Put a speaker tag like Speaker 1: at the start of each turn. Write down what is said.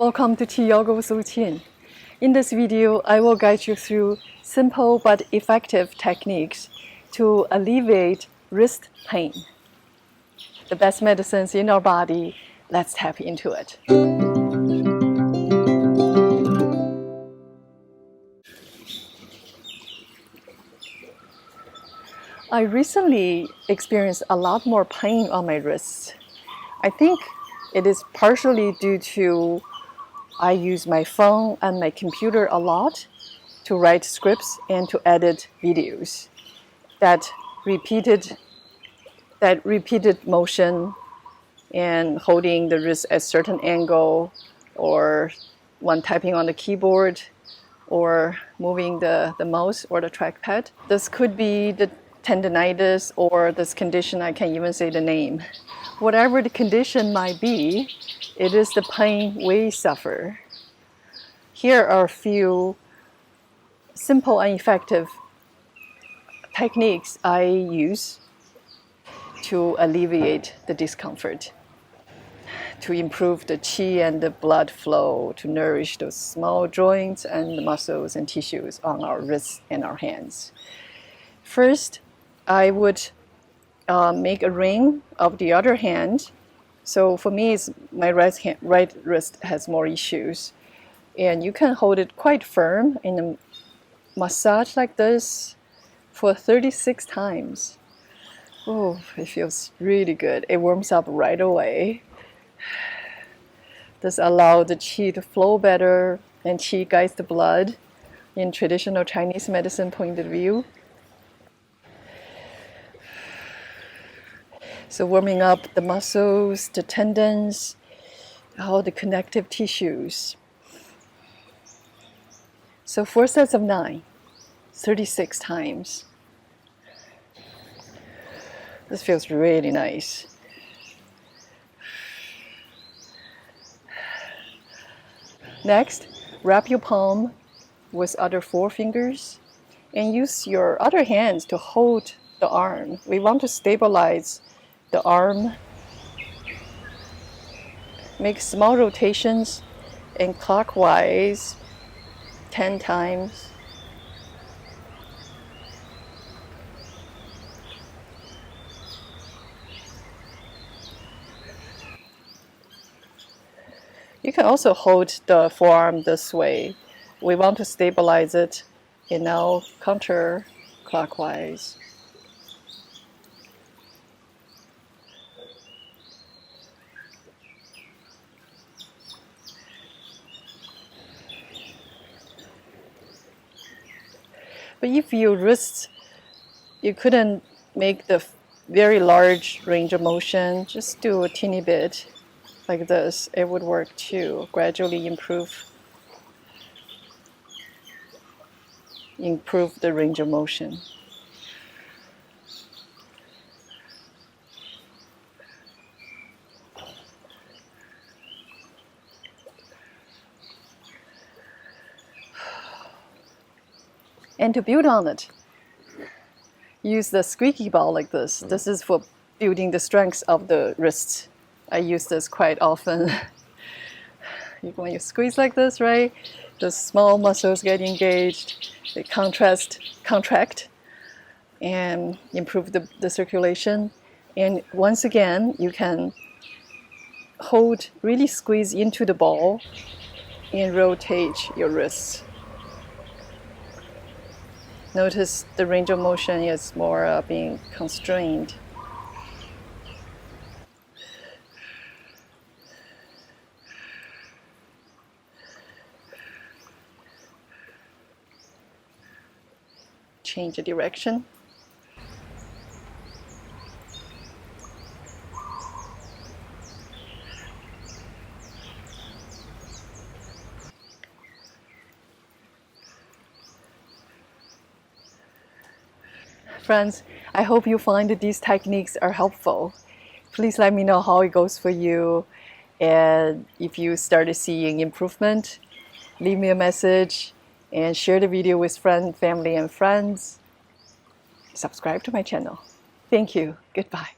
Speaker 1: Welcome to QiYoga with LuChin. In this video, I will guide you through simple but effective techniques to alleviate wrist pain. The best medicines in our body, let's tap into it. I recently experienced a lot more pain on my wrists. I think it is partially due to I use my phone and my computer a lot to write scripts and to edit videos. That repeated motion and holding the wrist at a certain angle, or when typing on the keyboard, or moving the mouse or the trackpad. This could be the tendinitis or this condition, I can't even say the name. Whatever the condition might be, it is the pain we suffer. Here are a few simple and effective techniques I use to alleviate the discomfort, to improve the qi and the blood flow, to nourish those small joints and the muscles and tissues on our wrists and our hands. First, I would make a ring of the other hand. So for me, my right wrist has more issues. And you can hold it quite firm in a massage like this for 36 times. Oh, it feels really good. It warms up right away. This allows the qi to flow better, and qi guides the blood in traditional Chinese medicine point of view. So warming up the muscles, the tendons, all the connective tissues. So 4 sets of 9, 36 times. This feels really nice. Next, wrap your palm with other 4 fingers and use your other hands to hold the arm. We want to stabilize the arm. Make small rotations and clockwise 10 times. You can also hold the forearm this way. We want to stabilize it, and now counterclockwise. But if your wrists, you couldn't make the very large range of motion, just do a teeny bit like this. It would work too. Gradually improve the range of motion. And to build on it, use the squeaky ball like this. This is for building the strength of the wrists. I use this quite often. When you squeeze like this, right, the small muscles get engaged, they contract, and improve the circulation. And once again, you can really squeeze into the ball and rotate your wrists. Notice the range of motion is more being constrained. Change the direction. Friends, I hope you find that these techniques are helpful. Please let me know how it goes for you, and if you started seeing improvement, leave me a message and share the video with family and friends. Subscribe to my channel. Thank you. Goodbye.